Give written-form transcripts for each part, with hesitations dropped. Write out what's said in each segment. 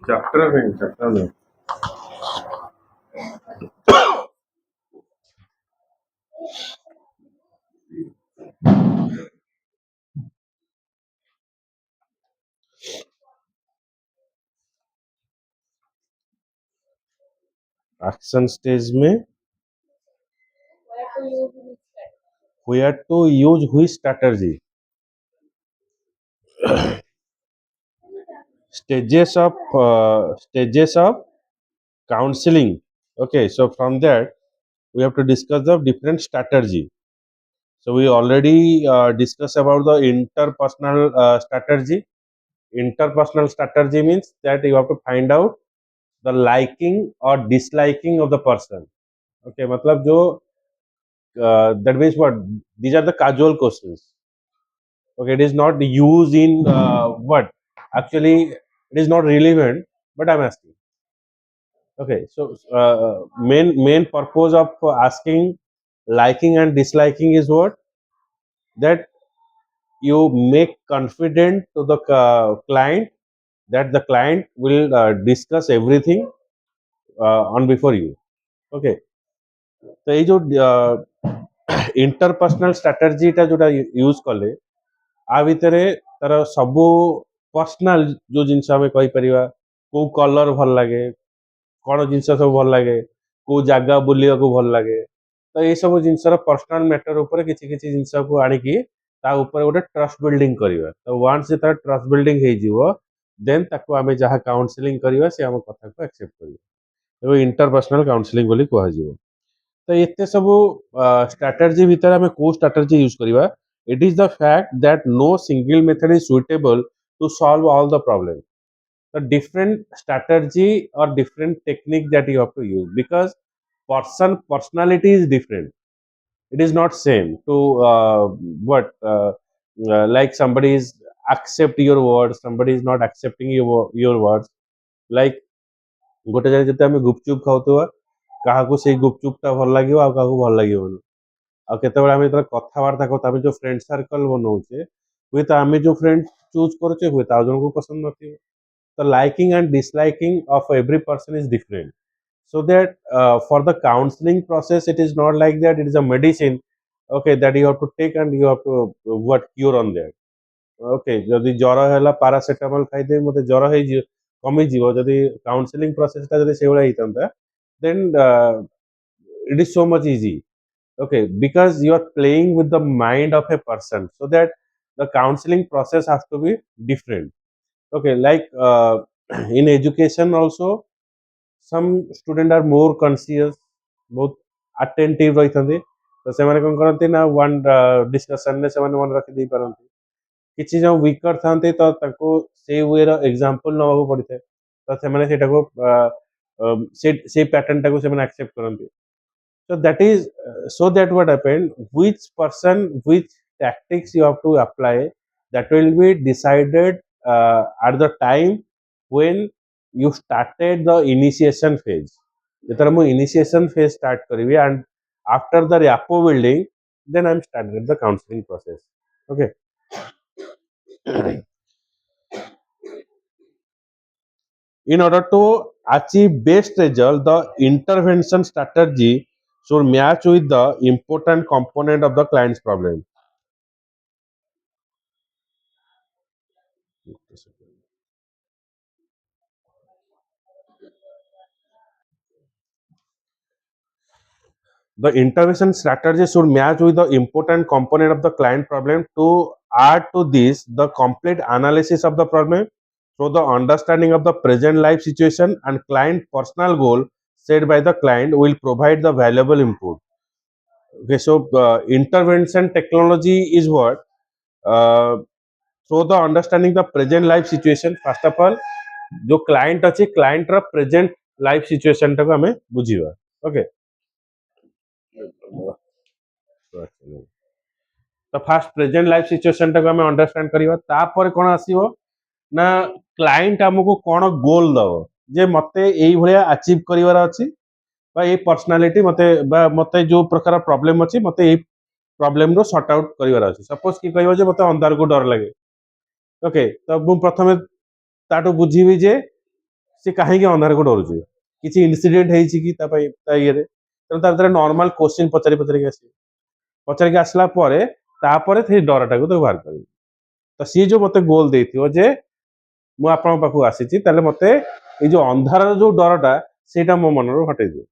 chapter में action stage में where to use which strategy, stages of counseling. Okay, so from that we have to discuss the different strategy. So we already discussed about the interpersonal strategy. Interpersonal strategy means that you have to find out the liking or disliking of the person. Okay, matlab jo that means what, these are the casual questions. Okay, it is not used in what actually it is not relevant, but I'm asking. Okay, so main purpose of asking liking and disliking is what, that you make confident to the client, that the client will discuss everything on before you. Okay, तो ये जो interpersonal स्ट्राटेजीटा जोटा use कले आ भितर तार सबू personal जो जिनस आम कहीपर को कलर भल लगे, कौन जिनस सब भल लगे, को जगह बुलिया को भल लगे, तो ये सब जिनसर पर्सनाल मैटर उपर किसी किसी जिनस को आनिकी ता ऊपर गोटे ट्रस्ट बिल्डिंग करवा. तो वन्स से ट्रस्ट बिल्डिंग हो देन ताको आमे जहाँ काउंसलिंग करवा से आम कथा को एक्सेप्ट करवा, इंटरपर्सनल काउंसलिंग बोली कहुए. तो एते सब स्ट्राटेजी भितर आमे को स्ट्राटेजी यूज करवा, it is the fact that no single method is suitable to solve all the problems. The different strategy or different technique that you have to use, because personality is different. It is not same to what like somebody is accept your words, somebody is not accepting your words. Like गोटे जगह जब आम गुपचुप खाऊवा क्या से गुपचुपटा भल लगे क्या भल लगे आते आम जो कथबार्ता करें जो फ्रेंड सर्कल बनाऊे हुए तो आम जो फ्रेंड चूज करुचे हुए तो जन को पसंद न. तो liking and disliking of every person is different. So that for the counseling process it is not like that it is a medicine, okay, that you have to take and you have to what cure on that. Okay, जदि ज्वर है पारासीटामल खाई मत ज्वर कमी जीव, जदि counselling process टा जदि से भाई होता then it is so much easy. Okay, because you are playing with the mind of a person, so that the counseling process has to be different. Okay, like in education also some student are more conscious, बहुत attentive रही तो से कौन करती ना one discussion में से मन रखी दे पारती. किसी जो वीकर था तो से वे एग्जांपल नवा पड़ी थे तो से पैटर्न टाको से एक्सेप्ट करते. So that is so that what happened, which person, which tactics you have to apply, that will be decided at the time when you started the initiation phase. जेतर मु initiation phase start करी and after the rapport building, then I'm started the counseling process. Okay. In order to achieve best result, the intervention strategy should match with the important component of the client's problem. The intervention strategy should match with the important component of the client problem. To add to this, the complete analysis of the problem, so the understanding of the present life situation and client personal goal set by the client will provide the valuable input. Okay, so intervention technology is what? So the understanding the present life situation, first of all, जो client अच्छे client रा present life situation टाको हमें बुझीबा. Okay, तो fast present life situation टाको हमें understand करिवा. तापर कोन आसीबो ना क्लाइंट हमको कोन गोल दबो जे मते एई भलिया अचीव करिवार अछि बा ए पर्सनालिटी मते बा मते जो प्रकार प्रॉब्लम अछि मते ए प्रॉब्लम रो सॉर्ट आउट करिवार अछि. सपोज की कहबो जे मते अंधार को डर लागे. ओके, तो मु प्रथमे ताटो बुझीबी जे ସେ କାହିଁକି ଅନ୍ଧାରକୁ ଡରୁଛି, କିଛି ଇନସିଡେଣ୍ଟ ହେଇଛି କି ତା ପାଇଁ ତା ଇଏରେ, ତେଣୁ ତା ଭିତରେ ନର୍ମାଲ କୋଶ୍ଚିନ୍ ପଚାରିକି ଆସିବ, ପଚାରିକି ଆସିଲା ପରେ ତାପରେ ସେଇ ଡରଟାକୁ ତାକୁ ବାହାର କରିବ। ତ ସିଏ ଯୋଉ ମତେ ଗୋଲ ଦେଇଥିବ ଯେ ମୁଁ ଆପଣଙ୍କ ପାଖକୁ ଆସିଛି, ତାହେଲେ ମତେ ଏଇ ଯୋଉ ଅନ୍ଧାରର ଯୋଉ ଡରଟା ସେଇଟା ମୋ ମନରୁ ହଟେଇ ଦିଅ।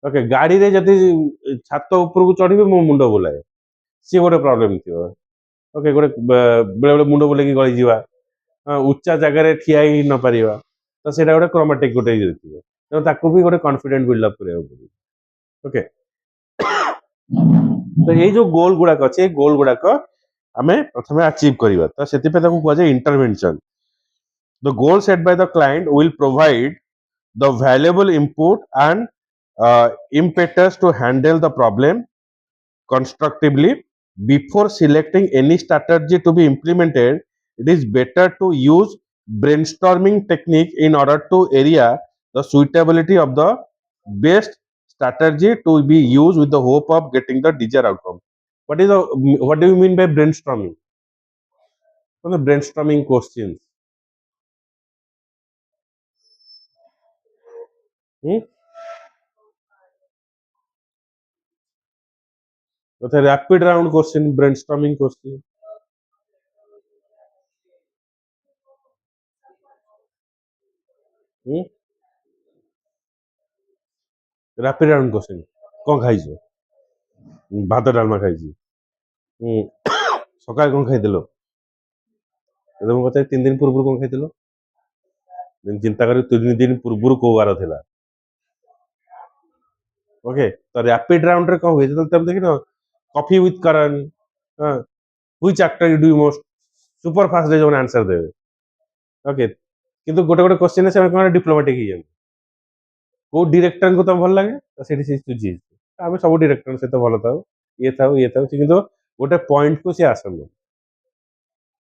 ଓକେ, ଗାଡିରେ ଯଦି ଛାତ ଉପରକୁ ଚଢିବି ମୋ ମୁଣ୍ଡ ବୁଲାଏ, ସିଏ ଗୋଟେ ପ୍ରୋବ୍ଲେମ ଥିବ। ଓକେ, ଗୋଟେ ବେଳେ ବେଳେ ମୁଣ୍ଡ ବୁଲେଇକି ଗଳିଯିବା, ଉଚ୍ଚା ଜାଗାରେ ଠିଆ ହେଇ ନ ପାରିବା, ତ ସେଇଟା ଗୋଟେ କ୍ରୋମାଟିକ ଗୋଟେ ଇଏ ଥିବ, ତେଣୁ ତାକୁ ବି ଗୋଟେ କନଫିଡେଣ୍ଟ ବିଲ୍ଡ ଅପ୍ କରିବାକୁ ପଡିବ। ଓକେ, ତ ଏଇ ଯୋଉ ଗୋଲ ଗୁଡାକ ଅଛି, ଏଇ ଗୋଲ ଗୁଡାକ ଆମେ ପ୍ରଥମେ ଆଚିଭ୍ କରିବା, ତ ସେଥିପାଇଁ ତାକୁ କୁହାଯାଏ intervention. The goal set by the client will provide the valuable input and impetus to handle the problem constructively. Before selecting any strategy to be implemented, it is better to use brainstorming technique in order to area the suitability of the best strategy to be used with the hope of getting the desired outcome. What do you mean by brainstorming? What are the brainstorming questions? Hmm? What a rapid round question, brainstorming question. Hmm? Rapid round question. କଣ ଖାଇଛ? ଭାତ ଡାଲମା ଖାଇଛି। ସକାଳେ କଣ ଖାଇଥିଲ? ଯଦି ମୁଁ ପଚାରି 3 ଦିନ ପୂର୍ବରୁ କଣ ଖାଇଥିଲ? ଚିନ୍ତା କରି 3 ଦିନ ପୂର୍ବରୁ କୋଉ ବାର ଥିଲା। ଓକେ, ତ ରାପିଡ ରାଉଣ୍ଡରେ କଣ ହୁଏ, ଯେତେବେଳେ ତମେ ଦେଖିନ coffee with Karan, which actor you do most super fast ଯୋଉମାନେ ଆନ୍ସର ଦେବେ। ଓକେ, କିନ୍ତୁ ଗୋଟେ ଗୋଟେ କ୍ୱେଶ୍ଚନରେ ସେମାନେ କଣ ଡିପ୍ଲୋମାଟିକ ହେଇଯାନ୍ତି। କୋଉ ଡିରେକ୍ଟରଙ୍କୁ ତମ ଭଲ ଲାଗେ, ତ ସେଠି ସେ ଚୁଜି। ଆମେ ସବୁ ଡିରେକ୍ଟରଙ୍କ ସହିତ ଭଲ ଥାଉ, ଇଏ ଥାଉ, କିନ୍ତୁ ଗୋଟେ ପଏଣ୍ଟକୁ ସେ ଆସନ୍ତି,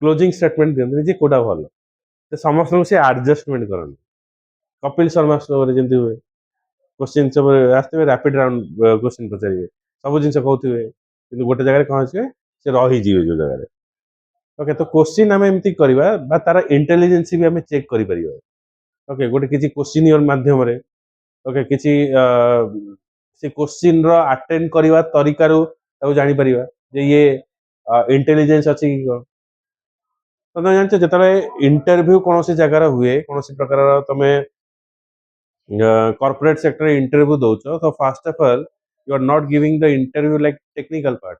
କ୍ଲୋଜିଂ ଷ୍ଟେଟମେଣ୍ଟ ଦିଅନ୍ତି ଯେ କୋଉଟା ଭଲ, ସମସ୍ତଙ୍କୁ ସେ ଆଡଜଷ୍ଟମେଣ୍ଟ କରନ୍ତି। କପିଲ ଶର୍ମା ଶୋରେ ଯେମିତି ହୁଏ, क्वेश्चन सब आसते रैपिड राउंड क्वेश्चन पचारे सब जिन कहते कि गोटे जगह कौन अच्छे से रहीजे जो जगह। ओके, तो क्वेश्चन आम एमती करवा तार इंटेलिजेंस भी आम चेक कर। ओके, गोटे किसी क्वेश्चन माध्यम ओके किसी से क्वेश्चन अटेंड करवा तरीका जापर जे ये इंटेलिजेंस अच्छी कि कौन। तो तुम जानते जो इंटरव्यू कौन सी जगार हुए, कौन सी प्रकार तुम corporate sector interview ଦଉଛ, ତ first of all you are not giving the interview like technical part।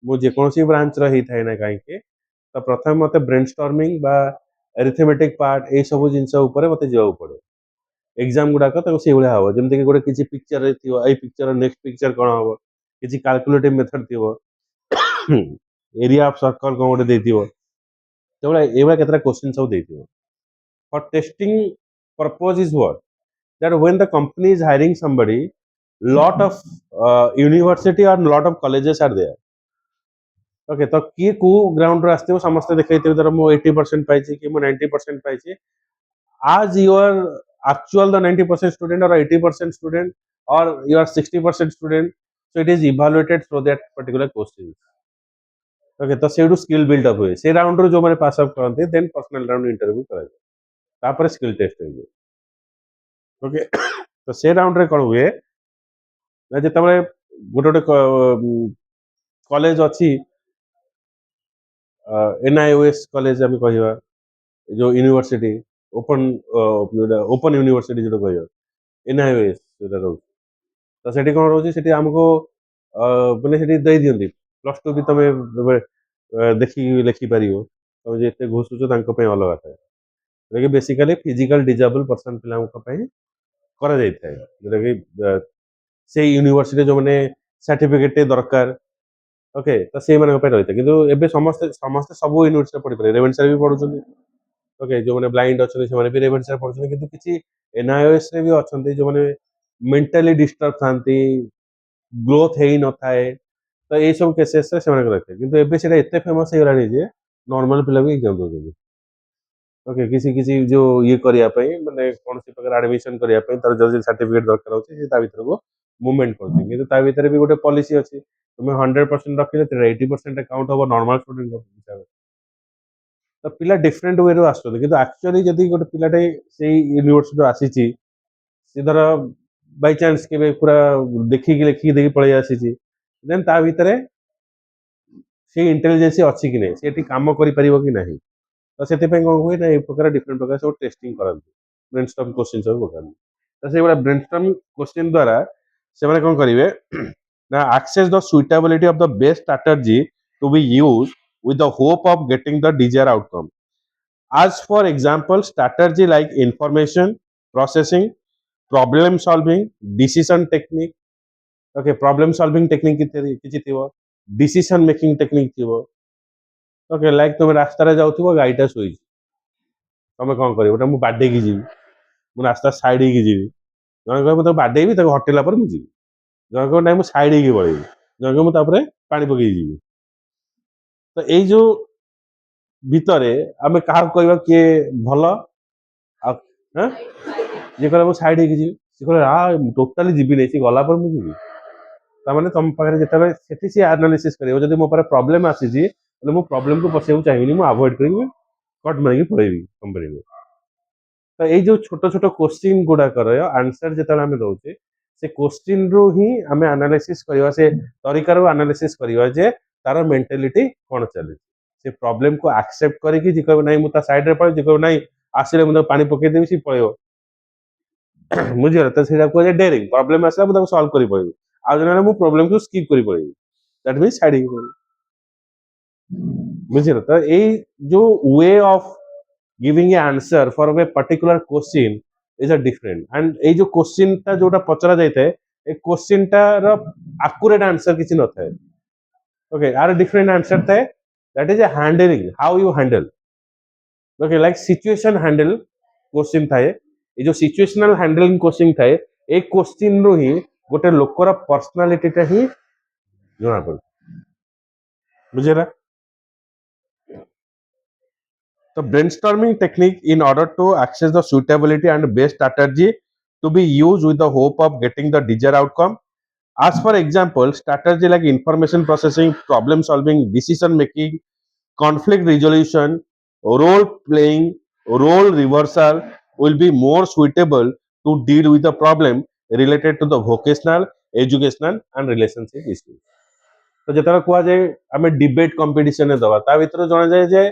ମୁଁ ଯେକୌଣସି ବ୍ରାଞ୍ଚର ହେଇଥାଏ ନା କାହିଁକି, ତ ପ୍ରଥମେ ମତେ ବ୍ରେନଷ୍ଟର୍ମିଂ ବା ଏରିଥମେଟିକ ପାର୍ଟ ଏଇ ସବୁ ଜିନିଷ ଉପରେ ମତେ ଯିବାକୁ ପଡେ। ଏକ୍ସାମ ଗୁଡାକ ତାକୁ ସେଇଭଳିଆ ହବ, ଯେମିତିକି ଗୋଟେ କିଛି ପିକ୍ଚରରେ ଥିବ, ଏଇ ପିକ୍ଚର ନେକ୍ସଟ ପିକ୍ଚର କଣ ହବ, କିଛି କାଲକୁଲେଟିଭ ମେଥଡ ଥିବ, ଏରିଆ ଅଫ ସର୍କଲ କଣ ଗୋଟେ ଦେଇଥିବ, ସେଭଳିଆ ଏଇଭଳିଆ କେତେଟା କ୍ୱେଶ୍ଚିନ୍ ସବୁ ଦେଇଥିବ। ଫର testing purpose is what, that when the company is hiring somebody, lot of university or lot of colleges are there। Okay, तो किए को ग्राउंड रो आस्ते समस्त देखैते धर मु 80% पाइछि कि मु 90% पाइछि, as you are actual the 90% student or 80% student or you are 60% student, so it is evaluated through that particular question। Okay, तो सेडू स्किल बिल्ड अप हुए, से राउंड रो जो माने पास आउट करते देन पर्सनल राउंड इंटरव्यू कराए, तापर skill test होइए। Okay, तो से राउंड रे कोन हुए ना, जेतबे गोटे गोटे कॉलेज अच्छी एनआईओएस कॉलेज आम कह, जो यूनिवर्सिटी ओपन ओपन यूनिवर्सिटी जो कह एनआईओएस रोच, तो सेठी कौन रोचे आमको मैंने दे दिखती प्लस टू भी तुम देखी लिखिपर तुम जो घुसुच अलग थाए, जोटा बेसिकाली फिजिकल डिजेबल पर्सन पे करा जाए, जोटा कि से यूनिवर्सिटी जो मैंने सर्टिफिकेट दरकार। ओके, तो से रही है, किंतु एबे समस्ते समस्ते सब यूनिवर्सिटी पढ़ी पारे, रेवेन्सा भी पढ़ुଛନ୍ତି। ओके, जो मैंने ब्लाइंड अच्छे से भी रेवेन्सा पढ़ुଛନ୍ତି, किंतु किसी एनआईओएस रे भी अच्छे जो मैंने मेंटली डिस्टर्ब थांती, ग्रोथ है न थाए, तो ये सब केसेस से रखे, किंतु एबे सेटा एते फेमस हो गलानी जे नॉर्मल पिला भी एग्जाम दउଛନ୍ତି। ओके, किसी किसी जो ये करिया पई माने कौन सी प्रकार एडमिशन करिया पई तार जल्दी सर्टिफिकेट दरकार होची, से ता भीतर को मूवमेंट करते, किंतु ता भीतर भी गोटे पॉलिसी अछि, तुम 100% रखिले 80% काउंट हो नॉर्मल स्टूडेंट हिसाब। ତ ପିଲା ଡିଫରେଣ୍ଟ ୱେରୁ ଆସୁଛନ୍ତି କିନ୍ତୁ ଆକ୍ଚୁଆଲି ଯଦି ଗୋଟେ ପିଲାଟେ ସେଇ ୟୁନିଭର୍ସିଟିରୁ ଆସିଛି ସେ ଧର ବାଇଚାନ୍ସ କେବେ ପୁରା ଦେଖିକି ଲେଖିକି ଦେଇକି ପଳେଇ ଆସିଛି ଦେନ୍ ତା ଭିତରେ ସେଇ ଇଣ୍ଟେଲିଜେନ୍ସ ଅଛି କି ନାହିଁ ସେ ଏଠି କାମ କରିପାରିବ କି ନାହିଁ ତ ସେଥିପାଇଁ କ'ଣ ହୁଏ ନା ଏ ପ୍ରକାର ଡିଫରେଣ୍ଟ ପ୍ରକାର ସବୁ ଟେଷ୍ଟିଂ କରନ୍ତି ବ୍ରେନଷ୍ଟର୍ମ କୋଶ୍ଚିନ୍ ସବୁ ପକାନ୍ତି ତ ସେଇଭଳିଆ ବ୍ରେନଷ୍ଟର୍ମ କୋଶ୍ଚିନ୍ ଦ୍ୱାରା ସେମାନେ କ'ଣ କରିବେ ନା access the suitability of the best strategy to be used with the hope of getting the desired outcome. As for example, strategy like information processing, problem solving, decision technique. Okay, problem solving technique କିଛି ଥିବ, decision making technique ଥିବ. Okay, like ତମେ ରାସ୍ତାରେ ଯାଉଥିବ ଗାଈଟା ଶୋଇଛି ତମେ କ'ଣ କରିବ ଓଟା ମୁଁ ବାଡେଇକି ଯିବି ମୁଁ ରାସ୍ତା ସାଇଡ୍ ହେଇକି ଯିବି ଜଣେ କହିବ ମୁଁ ତାକୁ ବାଡେଇବି ତାକୁ ହଟେଇଲା ପରେ ମୁଁ ଯିବି ଜଣେ କହିବ ନାଇଁ ମୁଁ ସାଇଡ୍ ହେଇକି ପଳେଇବି ଜଣେ କହିବ ମୁଁ ତାପରେ ପାଣି ପକେଇକି ଯିବି ତ ଏଇ ଯୋଉ ଭିତରେ ଆମେ କାହାକୁ କହିବା କିଏ ଭଲ ଆଉ ଯିଏ କହିଲା ମୁଁ ସାଇଡ୍ ହେଇକି ଯିବି ସିଏ କହିଲା ଟୋଟାଲି ଯିବିନି ସିଏ ଗଲା ପରେ ମୁଁ ଯିବି ତାମାନେ ତମ ପାଖରେ ଯେତେବେଳେ ସେଠି ସିଏ ଆନାଲିସିସ୍ କରିବ ଯଦି ମୋ ପାଖରେ ପ୍ରୋବ୍ଲେମ୍ ଆସିଛି ତାହେଲେ ମୁଁ ପ୍ରୋବ୍ଲେମକୁ ପଶିବାକୁ ଚାହିଁବିନି ମୁଁ ଆଭଏଡ୍ କରିବି କଟ୍ ମାରିକି ପଳେଇବି କମ୍ପାନୀକୁ ତ ଏଇ ଯୋଉ ଛୋଟ ଛୋଟ କୋଶ୍ଚିନ୍ ଗୁଡାକର ଆନ୍ସର ଯେତେବେଳେ ଆମେ ଦଉଛେ ସେ କୋଶ୍ଚିନ୍ ରୁ ହିଁ ଆମେ ଆନାଲିସିସ୍ କରିବା ସେ ତରିକାରୁ ଆନାଲିସିସ୍ କରିବା ଯେ ତାର ମେଣ୍ଟାଲିଟି କ'ଣ ଚାଲିଛି ସେ ପ୍ରୋବ୍ଲେମକୁ ଆକ୍ସେପ୍ଟ କରିକି ଯିଏ କହିବ ନାଇଁ ମୁଁ ତା ସାଇଡ୍ରେ ପଳେଇ ଯିଏ କହିବ ନାଇଁ ଆସିଲେ ମୁଁ ତାକୁ ପାଣି ପକେଇଦେବି ସିଏ ପଳେଇବ ବୁଝିଗଲ ତ ସେଇଟା କୁହାଯାଏ ଡେରିଂ ପ୍ରୋବ୍ଲେମ ଆସିଲା ମୁଁ ତାକୁ ସଲ୍ଭ କରି ପଳେଇବି ଆଉ ଜଣେ ମୁଁ ପ୍ରୋବ୍ଲେମକୁ ସ୍କିପ୍ କରି ପଳେଇବି ଦ୍ୟାଟ୍ ମିନ୍ସ ସାଇଡ୍ ହେଇକି ପଳେଇବି ବୁଝିଲ ତ ଏଇ ଯୋଉ way of giving a answer for a particular question is a different and ଏଇ ଯୋଉ question ଟା ଯୋଉଟା ପଚରା ଯାଇଥାଏ ଏ question ଟାର accurate answer କିଛି ନଥାଏ okay ଆର different answer ଥାଏ that is a handling how you handle okay like situation handle question ଥାଏ ଏ ଯୋଉ situational handling question ଥାଏ ଏ question ରୁ ହିଁ ଗୋଟେ ଲୋକର personality ଟା ହିଁ ଜଣା ପଡେ ବୁଝିଲା the brainstorming technique in order to access the suitability and best strategy to be used with the hope of getting the desired outcome. As for example, strategy like information processing, problem solving, decision making, conflict resolution, role playing, role reversal will be more suitable to deal with the problem related to the vocational, educational and relationship issues. तो ଯେତେବେଳେ କୁହାଯାଏ ଆମେ debate କମ୍ପିଟିସନରେ ଦେବା ତା ଭିତରେ ଜଣାଯାଏ ଯେ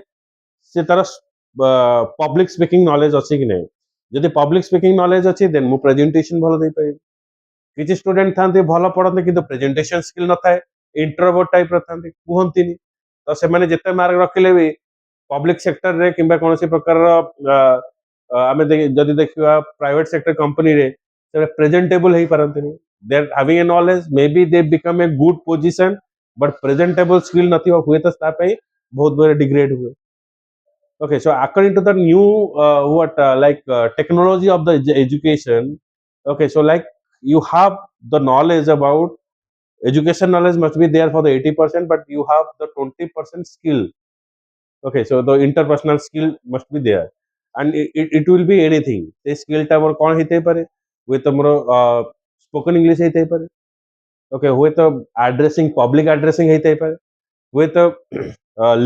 ସେ ତାର ପବ୍ଲିକ ସ୍ପିକିଂ ନଲେଜ ଅଛି କି ନାହିଁ ଯଦି ପବ୍ଲିକ ସ୍ପିକିଂ ନଲେଜ ଅଛି ଦେନ୍ ମୁଁ ପ୍ରେଜେଣ୍ଟେସନ ଭଲ ଦେଇପାରିବି କିଛି ଷ୍ଟୁଡେଣ୍ଟ ଥାନ୍ତି ଭଲ ପଢନ୍ତି କିନ୍ତୁ ପ୍ରେଜେଣ୍ଟେସନ ସ୍କିଲ୍ ନଥାଏ ଇଣ୍ଟ୍ରୋଭର୍ଟ ଟାଇପର ଥାନ୍ତି କୁହନ୍ତିନି ତ ସେମାନେ ଯେତେ ମାର୍କ ରଖିଲେ ବି ପବ୍ଲିକ ସେକ୍ଟରରେ କିମ୍ବା କୌଣସି ପ୍ରକାରର ଆମେ ଯଦି ଦେଖିବା ପ୍ରାଇଭେଟ ସେକ୍ଟର କମ୍ପାନୀରେ ସେମାନେ ପ୍ରେଜେଣ୍ଟେବଲ ହେଇପାରନ୍ତିନି they are having a knowledge maybe they become a good position but presentable skill ନଥିବ ହୁଏତ ତା ପାଇଁ ବହୁତ ବଡ଼ ଡିଗ୍ରେଡ୍ ହୁଏ okay so according to the new what like technology of the education okay so like you have the knowledge about education knowledge must be there for the 80% but you have the 20% skill okay so the interpersonal skill must be there and it will be anything the skill ଟା ମୋର କ'ଣ ହେଇଥାଇ ପାରେ ହୁଏତ ମୋର spoken English ହେଇଥାଇ ପାରେ okay ହୁଏତ addressing public addressing ହେଇଥାଇ ପାରେ ହୁଏତ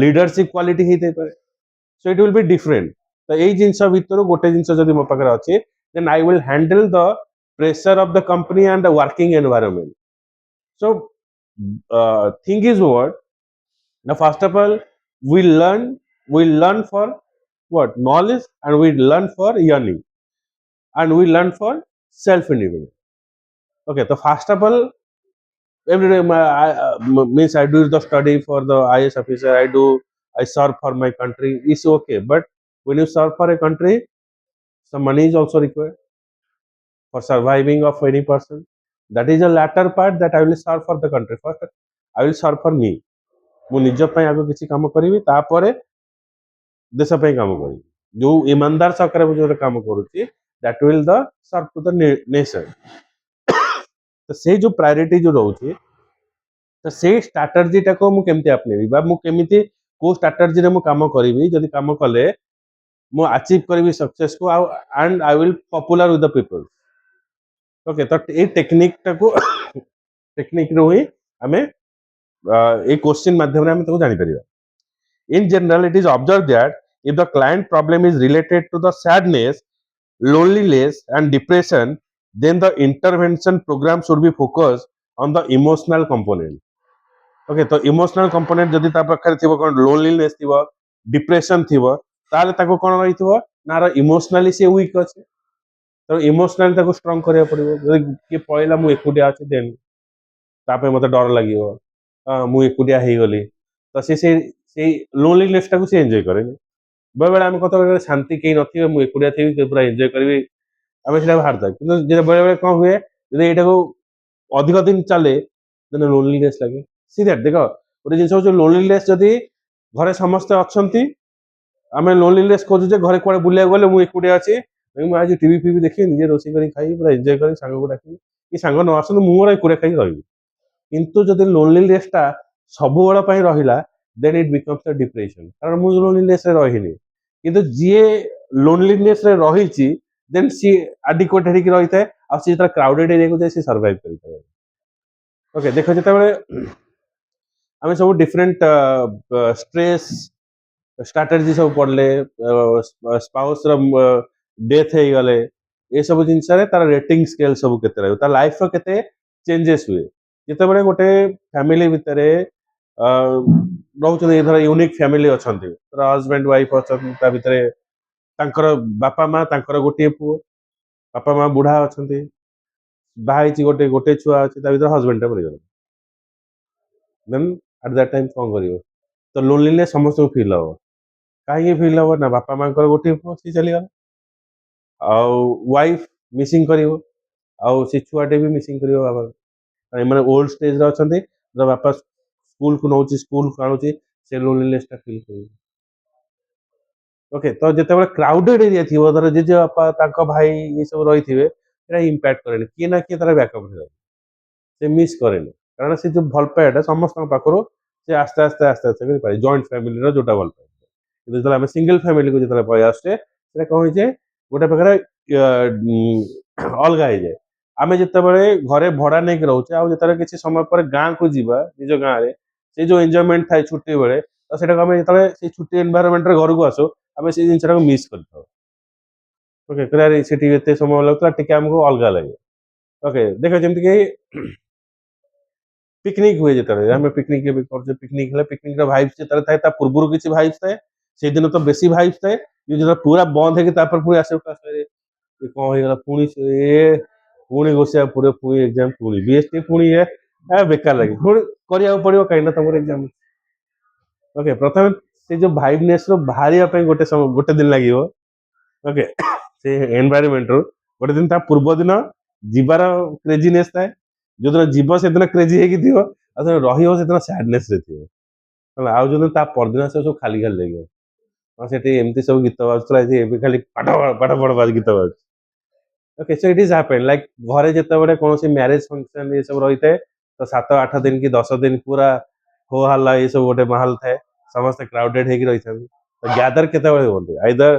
ଲିଡରସିପ କ୍ୱାଲିଟି ହେଇଥାଇ ପାରେ so it will be different ତ ଏଇ ଜିନିଷ ଭିତରୁ ଗୋଟେ ଜିନିଷ ଯଦି ମୋ ପାଖରେ ଅଛି then I will handle the pressure of the company and the working environment so thing is what now first of all we learn for what knowledge and we learn for yearning and we learn for self independence okay so first of all every day means I do the study for the IS officer I serve for my country it's okay but when you serve for a country some money is also required for surviving of any person that is a latter part that I will serve for the country first I will serve for me ମୁଁ ନିଜ ପାଇଁ ଆଗ କିଛି କାମ କରିବି ତାପରେ ଦେଶ ପାଇଁ କାମ କରିବି ଯୋଉ ଇମାନଦାର ସହକାରେ ମୁଁ ଯୋଉଟା କାମ କରୁଛି that will the serve to the nation ତ ସେଇ ଯୋଉ ପ୍ରାୟୋରିଟି ଯୋଉ ରହୁଛି ତ ସେଇ ଷ୍ଟ୍ରାଟେଜିଟାକୁ ମୁଁ କେମିତି ଆପଣେଇବି ବା ମୁଁ କେମିତି କୋଉ ଷ୍ଟ୍ରାଟେଜିରେ ମୁଁ କାମ କରିବି ଯଦି କାମ କଲେ ମୁଁ ଆଚିଭ୍ କରିବି ସକ୍ସେସକୁ ଆଉ and I will popular with the people okay ତ ଏଇ ଟେକ୍ନିକରୁ ହିଁ ଆମେ ଏଇ କୋଶ୍ଚିନ୍ ମାଧ୍ୟମରେ ଆମେ ତାକୁ ଜାଣିପାରିବା in general it is observed that if the client problem is related to the sadness, loneliness and depression, then the intervention program should be focused on the emotional component. Okay तो emotional component जदि ता पाखरे थिबो कोन loneliness थिबो depression थिबो ताले ताको कोन रहिथिबो नार इमोशनली से वीक अछि तो इमोशनली ताको स्ट्रांग करिया पड़िबो जदि कि पळिला मु एकुटिया अछि देन तापे मते डर लागियो मु एकुटिया हेई गली तो से लोनलीनेस टाको से एन्जॉय करे बेले बेले आम कत शांति केही नथिबे मु एकुटिया थिबि पूरा एन्जॉय करबी आमे सेटा भारता किंतु जे बेले बेले कोन हुए जदि एटाको अधिक दिन चले देन लोनलीनेस लागे सी दैट देखो गोटे जिनस हूँ लोनलीनेस जदि घरे समस्ते अच्छी आम लोनलीनेस खोजुचे घरे कुआडे बुलिया गले मुझे एकुटिया अच्छी मुझे आज टीवी फीवी देखी निजे रोषे कर खाई पूरा एंजॉय कर सांग को डाकी कि सांग न आसतु मुझे एकुटिया खाई रही किंतु जदि लोनलीनेस टा सब बेल रहा then it becomes a depression कारण मुझे लोनलीनेस रही किंतु जी लोनलीनेस रही देन सी आडिक्वेट रही था आ सी क्राउडेड एरिया को जाए सी सर्वाइव कर ओके देख जिते आम सब डिफरेंट स्ट्रेस स्ट्राटेजी सब पढ़ले स्पाउस डेथ हो गले ये सब जिनस तार रेटिंग स्केल सब केते रहिबो तार लाइफ रो केते चेंजेस हुए जिते बड़े गोटे फैमिली भितर रोचन धर यूनिक फैमिली अच्छा हजबैंड वाइफ अच्छा भितर बापा माँ गोटे पुओ बापा माँ बुढ़ा अच्छा बाहर गोटे गोटे छुआ अच्छे हजबैंड टा मरीगला देन एट दैट टाइम कौन कर तो लोनलीनेस समस्त फिल हम कहीं फिल हम ना बापा माँ गोटे पुओ सी चलीगला वाइफ मिसिंग कर सी छुआटे भी मिसिंग कर बाबा मैंने ओल्ड स्टेज अच्छा बापा स्कूल को नौ स्कूल को आणुची से लोनलीनेस टा फिल कर ओके तो जिते क्राउडेड एरिया थी धर जेजे बापा भाई ये सब रही थे इम्पैक्ट करे किए ना किए तार बैकअप से मिस करे कारण से जो भल पाएटा समस्त पाखर से आस्ते आस्ते आस्ते आस्ते पाए जॉइंट फैमिली जोटा भल पाए जो आम सिंगल फैमिली को जो पै आसचे कौन हो गोटे प्रकार अलग हो जाए आम जिते घरे भड़ा नहीं रोचे आते किसी समय पर गाँव को जीवा निज गाँव में से जो एंजॉयमेंट थाए छुट्टी बेले तो सेटा आम जो छुट्टी एनवायरमेंट घर को आसो आम से जिनसा मिस कर ओके से समय लगता टे आमको अलग लगे ओके देख जमीक पिकनिक हुए जिते आम पिकनिक पिकनिक पिकनिक भाइब्स जिते थाए पूर्व किसी भाइब्स थाए से दिन तो बेसी भाइब्स थाए जो पूरा बंद है पुणी आस कौन होगा पुणी पुणी घोषिया पूरे पुणी एग्जाम पुणी बीएसटी पुणी है बेकार लगे पुणी करा पड़ो कहीं तुम एग्जाम ओके प्रथम से जो भाइबनेस बाहर गोटे गोटे दिन लगे ओके से एनवायरमेंट रू गोटे दिन पूर्व दिन जीवार क्रेजीनेस थाए जो दिन जीव से दिन क्रेजी रही सैडनेस आउ जो दिन परदिन सब खाली खाली लगे हाँ से एमती सब गीत बाजुला खाली पाठ पाठ पढ़ गीत बाजू okay so it is happen like घरे जिते बड़े कौन मैरेज फंक्शन ये सब रही है तो 7-8 दिन कि 10 दिन पूरा हो हल्ला ये सब गोटे माहौल थाए समस्त क्राउडेड होगी रही तो ग्यादर केत हमें आइदर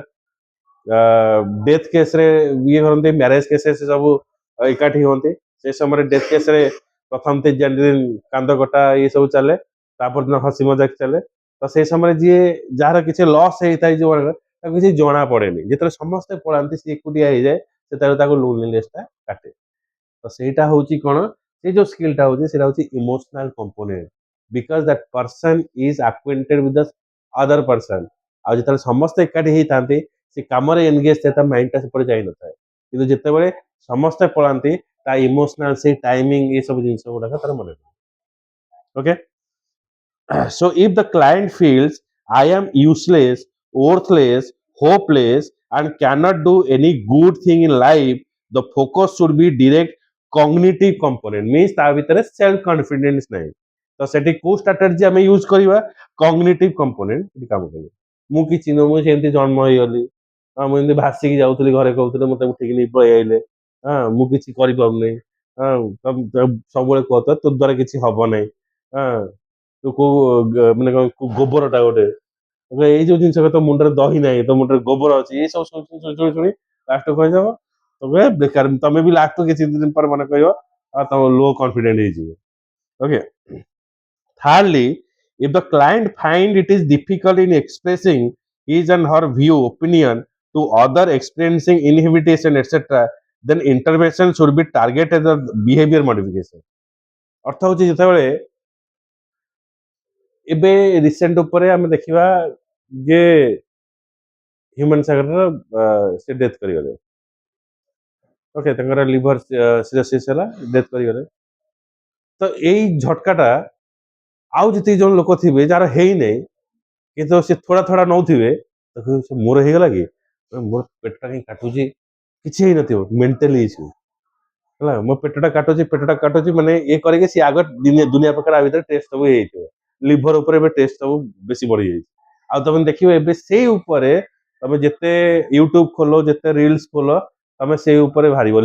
डेथ केस रे ये करते मैरेज केस सब एकाठी होते से समय डेथ केस रे प्रथम 3-4 दिन कांद कटा ये सब चले तापर दिन हसी मजाक चले तो से समय जी जार किसी लॉस होता है जो किसी जना पड़े जो समस्ते पढ़ाती सी एकुटिया हो जाए से लोनलीनेस टा काटे तो सेटा होची कोन से जो स्किल टा होची सेटा होची emotional component because that person is acquainted with the other person आ जिते समस्त एकाठी ही थांती से काम रे एंगेज थे माइंड टा से जाई न थाए किंतु जिते बड़े समस्त पढ़ाती ता इमोशनल से टाइमिंग ये सब जिंस गुडा तार मन okay so if the client feels I am useless, worthless, hopeless, and cannot do any good thing in life, the focus should be direct cognitive component. Means ता भीतर self confidence नहीं. तो सेठी को strategy हमें use करिवा cognitive component काम करिवा. मु किछि न मु सेमती जन्म होई गली. हां मु एमती भासी की जाउतली घरे कहउतले मते उठिक नै पळै आइले. हां मु किछि करि पाउ नै. हां तब सबले कहत तो द्वारा किछि हबो नै. हां तो को माने गोबरटा गोटे ये जो जिनस तो मुंडे दही ना तो मुंडे गोबर अच्छी ये सब शुणी शुणी लास्ट कहीदेव तो बेकार तुम भी लास्ट किसी दिन पर मन कह तुम लो confident okay thirdly if the client find it is difficult in expressing his and her view, opinion to other experiencing inhibition, etc., then intervention should be targeted at the behavior modification. अर्थ हूँ जितेबाला ଏବେ recent ଉପରେ ଆମେ ଦେଖିବା ଯେ ହ୍ୟୁମାନ ସାଗରର ସେ death କରିଗଲେ। Okay, ତାଙ୍କର ଲିଭର ସିରୋସିସ୍ ହେଲା, ଡେଥ୍ କରିଗଲେ। ତ ଏଇ ଝଟକାଟା ଆଉ ଯେତିକି ଜଣ ଲୋକ ଥିବେ ଯାହାର ହେଇନାହିଁ କିନ୍ତୁ ସେ ଥୋଡ଼ା ଥୋଡ଼ା ନଉଥିବେ, ମୋର ହେଇଗଲା କି, ମୋର ପେଟଟା କାହିଁ କାଟୁଛି, କିଛି ହେଇନଥିବ, ମେଣ୍ଟାଲି ଇସ୍ୟୁ ହେଲା, ମୋ ପେଟଟା କାଟୁଛି ମାନେ ଇଏ କରିକି ସିଏ ଆଗ ଦୁନିଆ ପ୍ରକାର ଆ ଭିତରେ ଟେଷ୍ଟ ସବୁ ହେଇଯାଇଥିବ। ଲିଭର ଉପରେ ଏବେ ଟେଷ୍ଟ ସବୁ ବେଶୀ ବଢିଯାଇଛି। ଆଉ ତମେ ଦେଖିବ ଏବେ ସେଇ ଉପରେ ତମେ ଯେତେ ୟୁଟ୍ୟୁବ ଖୋଲ, ଯେତେ ରିଲ୍ସ ଖୋଲ, ତମେ ସେଇ ଉପରେ ବାହାରିବ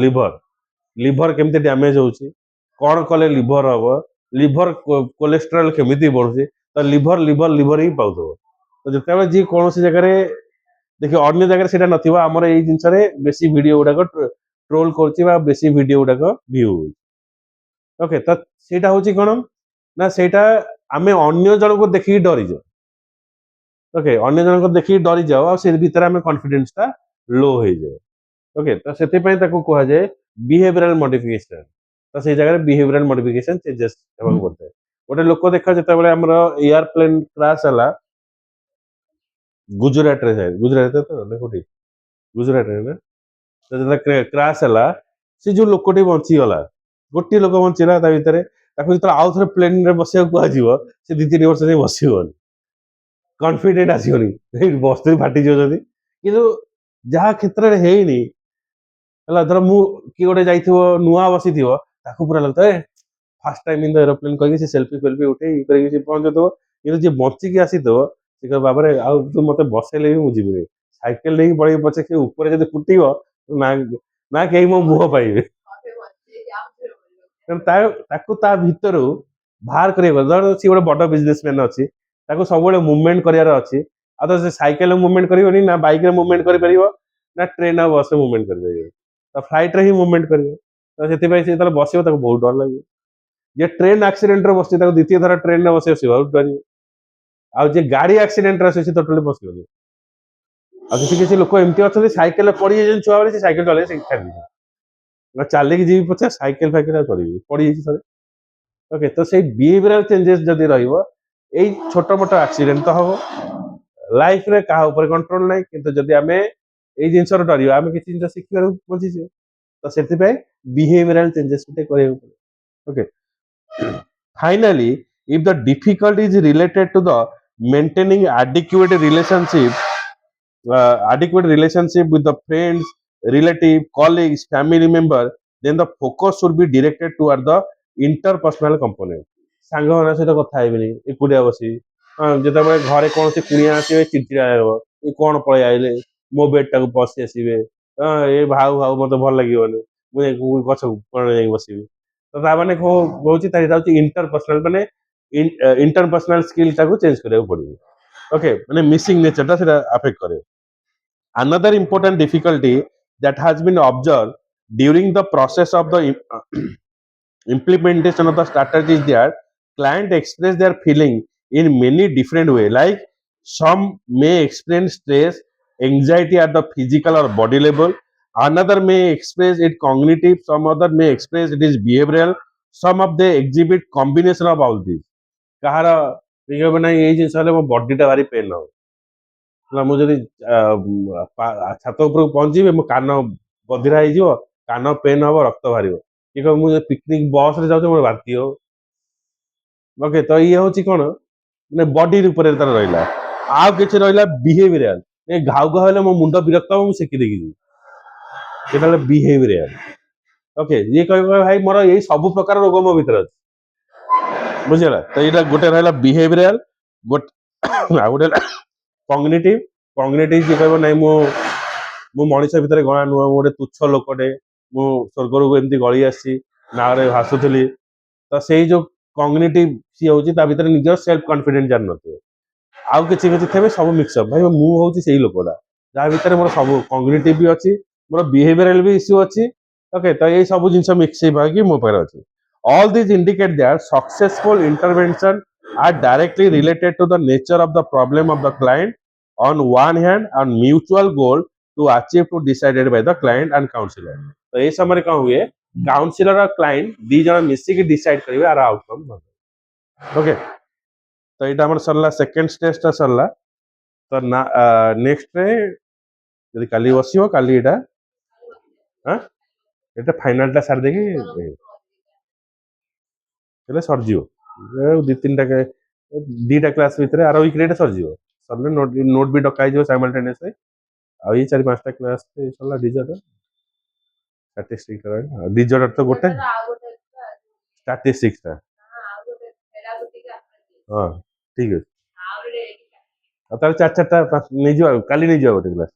ଲିଭର କେମିତି ଡ୍ୟାମେଜ ହଉଛି, କଣ କଲେ ଲିଭର ହବ, ଲିଭର କୋଲେଷ୍ଟ୍ରଲ କେମିତି ବଢୁଛି, ତ ଲିଭର ହିଁ ପାଉଥିବ। ତ ଯେତେବେଳେ ଯିଏ କୌଣସି ଜାଗାରେ ଦେଖି ଅନ୍ୟ ଜାଗାରେ ସେଇଟା ନଥିବ, ଆମର ଏଇ ଜିନିଷରେ ବେଶୀ ଭିଡିଓ ଗୁଡାକ ट्रोल कर बेसी वीडियो गुड़ाक व्यू। ओके, तो सेटा हूँ कौन ना सेटा आमे अन्य जन को देखिए डरी जाओ। ओके, अन्य जन को देखिए डरी जाओ और से भीतर आमे कॉन्फिडेंस टा लो हो जाए। ओके, तो से कह जाए बिहेवियरल मॉडिफिकेशन। तो से जगह बिहेवियरल मॉडिफिकेशन चेंजेस होता है। गोटे लोक देखा जो एयरप्लेन क्रैश है गुजरात रे, गुजरात तो गुजरात रे ना, तो क्रैश है से जो लोकटी बंचीगला, गोटे लोक बंचला जो आउ थे प्लेन रे बस कह से 2-3 वर्ष जाए बसबनी, कन्फिडेंट आसबनी, बस फाटी जाती कि जहाँ क्षेत्र में है धर मु किए गोटे जा नुआ बसी पूरा लगता है fast time in the aeroplane कह सेल्फी फेल्फी उठे पहुंचो कि जी बचिकी आसी तो बाबा आउ तू मत बसैले भी मुझे साइकेल नहीं पड़े पचे कि ऊपर जब फुटो ना ना कहीं मो मुह पाइबे भितर बाहर कर सी गोटे बड़ बिजनेसमैन अच्छी सब मुवमेंट करार अच्छी आ तो साइकेल मुवमेंट कर ना बाइक मुवमेंट कर ना ट्रेन आ बस मुवमेंट कर तो फ्लाइट रे ही मुवमेंट करेंगे। तो से बस बहुत डर लगे। जे ट्रेन एक्सीडेंट रे बस द्वितीय थर ट्रेन रे बस बहुत डर आउ जे गाड़ी एक्सीडेंट रे टोटली बस किसी किसी लोक एमती अच्छा साइकेल पड़ी जाए छुआ बेले साइकेल चले छाड़ी चलिकी जी पचे साइकेल फाइकेल पड़ी जाए। ओके, तो से बिहेवियरल चेंजेस जदि रही छोट मोट एक्सीडेंट तो हम लाइफ रे कहा ऊपर कंट्रोल नहीं, किंतु जदि आमे ए जिनस डरिया आमे किसी जिन शिखार बंचीचे, तो से बिहेवियरल चेंजेस करे। Okay, finally if the difficulty is related to the maintaining adequate relationship with the friends, relative, colleagues, family member, then the focus should be directed toward the interpersonal component. सांग मान सहित कथा हेबिनी एकुटिया बसी जिते घरे कौन से कुणिया आसवे चिड़चिड़ा हे कौन पलि आइले मो बेड टाक बसी आसवे ये भाऊ भाऊ मत भल लगे मुझे गछ कोण बसबी। तो ताने कौन कौन इंटरपर्सनल माने इंटरपर्सनल स्किल टाक चेंज करा पड़ो। ओके, माने मिसिंग नेचर टा अफेक्ट करे। Another important difficulty that has been observed during the process of the implementation of the strategy is that client express their feeling in many different ways. Like some may experience stress, anxiety at the physical or body level. Another may express it cognitive. Some other may express it is behavioral. Some of they exhibit combination of all these. कहार ये जिन मो body टा भारी pen हो मुझे छात उपर पहुंची मो कान बधिरा हो कान पेन हम रक्त बाहर कि मुझे पिकनिक बस रे जाऊँ मोर बांती हो। ओके, तो ये हूँ कौन मैंने बॉडी ऊपर तार रहा आउ कि रहा बिहेवियरल घाउ घाउ हेल्ले मो मुंड विरक्त हम सेकी देखी बिहेवियरल। ओके, ये कह भाई मोर यही सब प्रकार रोग मो भीतर अच्छे बुझेगा। तो ये गोटे रहा बिहेवियरल गोटे गोटे कॉग्निटिव कॉग्निटिव जी कह ना मु मनीष भितर गणा नुह गोटे तुच्छ लोकटे मु स्वर्गर को एमती गली आसी नारे भासुली। तो से जो कॉग्निटिव सी हूँ भीतर निजर सेल्फ कॉन्फिडेंस जान नथिबे आउ किछि किछि थे सब मिक्सअप भाई मु हूँ से लोकटा जहाँ भीतर मोर सब कॉग्निटिव भी अच्छी मोर बिहेवियरल भी इश्यू अच्छी। ओके, तो ये सब जिन मिक्स हो मो पाखे अच्छी। All this indicate that successful intervention are directly related to the nature of the problem of the client on one hand on mutual goal to achieve to decided by the client and counselor. तो ये समय कौन हुए councillor और client दी जन मिसिक decide करिवे are outcome okay तो एटा हमर सरला सेकंड स्टेज ता सरला तो ना नेक्स्ट रे यदि काली बसियो काली एटा हां एटा फाइनल ता सार देगी हेले सर जियो दि तीन टा दीटा क्लास भितर आर वीक रे सर जियो सरले नोट नोट भी डकाई जो साइमल्टेनियसली आ ये चार पांचटा क्लास सरला डिजर स्टैटिस्टिक्स डिजर तो गोटे स्टैटिस्टिक्स हाँ ठीक है ଆଉ ତାହେଲେ ଚାରି ଚାରିଟା ନେଇଯିବା ଆଉ କାଲି ନେଇଯିବା ଗୋଟେ କ୍ଲାସ୍